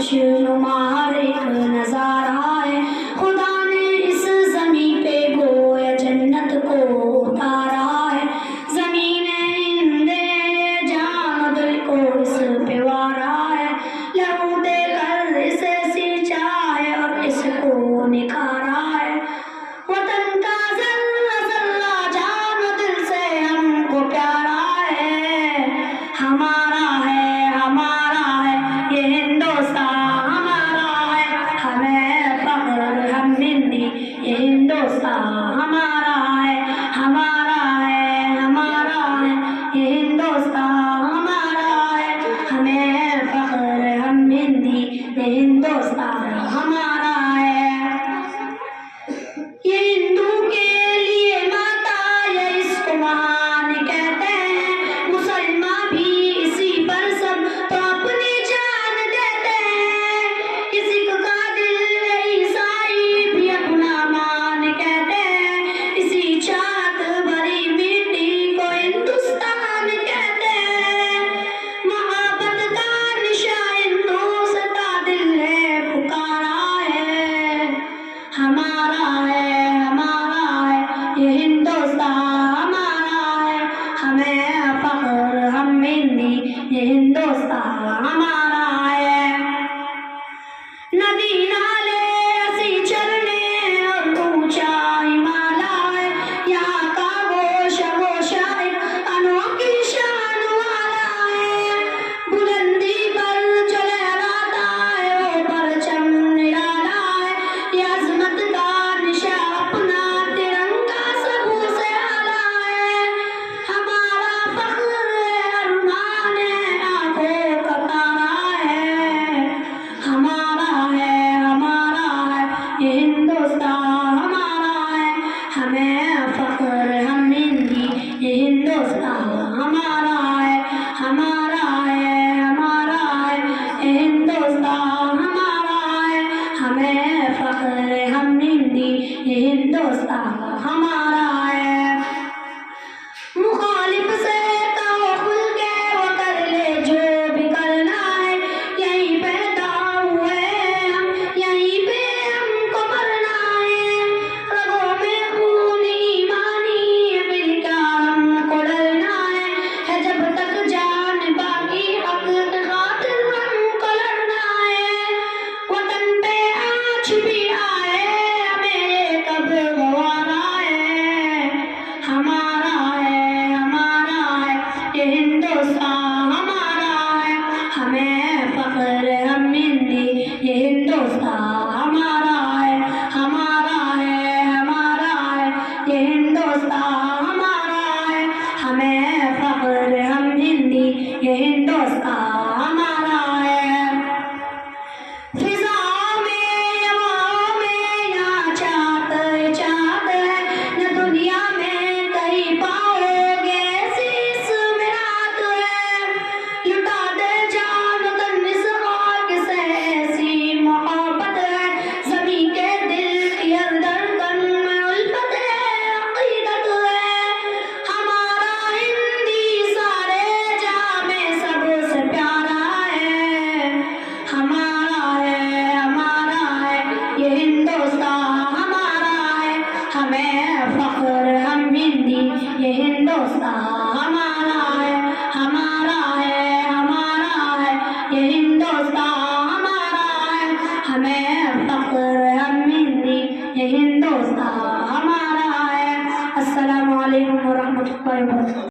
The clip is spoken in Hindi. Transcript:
खुशनुमार एक नजारा है। खुदा ने इस जमी पे गोया जन्नत को उतारा है। जमीने इंदे जान दिल को इस पे वारा है। लहू देकर इसे सींचा है और इसको निखारा है। वतन का जर्रा जर्रा जान दिल से हमको प्यारा है। हमारा है ये हिंदुस्तान हमारा है। हमें फख्र हम हिंदी ये हिंदुस्तान हमारा है। ये हिंदुस्तान हमारा है। हमें फख्र हम हिंदी ये हिंदुस्तान हमारा है। ये हिंदू के लिए माता ये इसको महान कहते हैं। मुसलमान भी इसी पर सब तो अपनी जान देते हैं। किसी का दिल ईसाई भी अपना मान कहते हैं। इसी चाहत भरी मिट्टी को हिंदुस्तान कहते हैं। मोहब्बत का निशा हिंदुस्तान दिल ने पुकारा है। हमारा है ये हिंदुस्तान हमारा है। हमें फख्र हम हिंदी ये हिंदुस्तान हमारा है। नदी नाले ऐसी चलने और ऊंचा हिमालय यहाँ का गोशा एक अनोखी शान वाला है। बुलंदी पर जो लहराता है वो परचम निराला है। ये अजमत का निशा अपना तिरंगा सबसे आला है। हमारा फख्र अरमान आंखों का तारा है। हमारा है ये हिंदुस्तान हमारा है। हमें फख्र हम हिंदी ये हिंदुस्तान हमारा है। ये हिंदुस्तान हमारा है। हमें फख्र हम हिंदी ये हिंदुस्तान हमारा है। मुखालिफ से तो खुल के वो कर ले जो भी करना है। यहीं पैदा हुए हम यहीं पे हमको मरना है। रगों में खून ईमानी फिर क्या हमको डरना है। जब तक जान बाकी हक के खातिर हमको लड़ना है। वतन पे आँच भी आए हमें ये कब गवारा है। हमारा है ये हिंदुस्तान हमारा है। हमें फख्र हम हिंदी ये हिंदुस्तान हमारा है। ये हिंदुस्तान हमारा है। हमें फख्र हम हिंदी ये हिंदुस्तान हमारा है। फिजाओं में हवाओं में यहाँ चाहत है। न दुनिया में कहीं पाओगे ऐसी इसमें रात है। लुटा दे जान तन इस खाक से ऐसी मोहब्बत है। ज़मीं के दिल की हर धड़कन में उल्फत है अक़ीदत है। हमारा हिंदी सारे जहां में सबसे प्यारा है। हमारा है ये हिंदुस्तान हमारा है। हमें फख्र हम हिंदी ये हिंदुस्तान हमारा है। ये हिंदुस्तान हमारा है। हमें फख्र हम हिंदी ये हिंदुस्तान हमारा है। अस्सलामु अलैकुम व रहमतुल्लाहि व बरकातहू।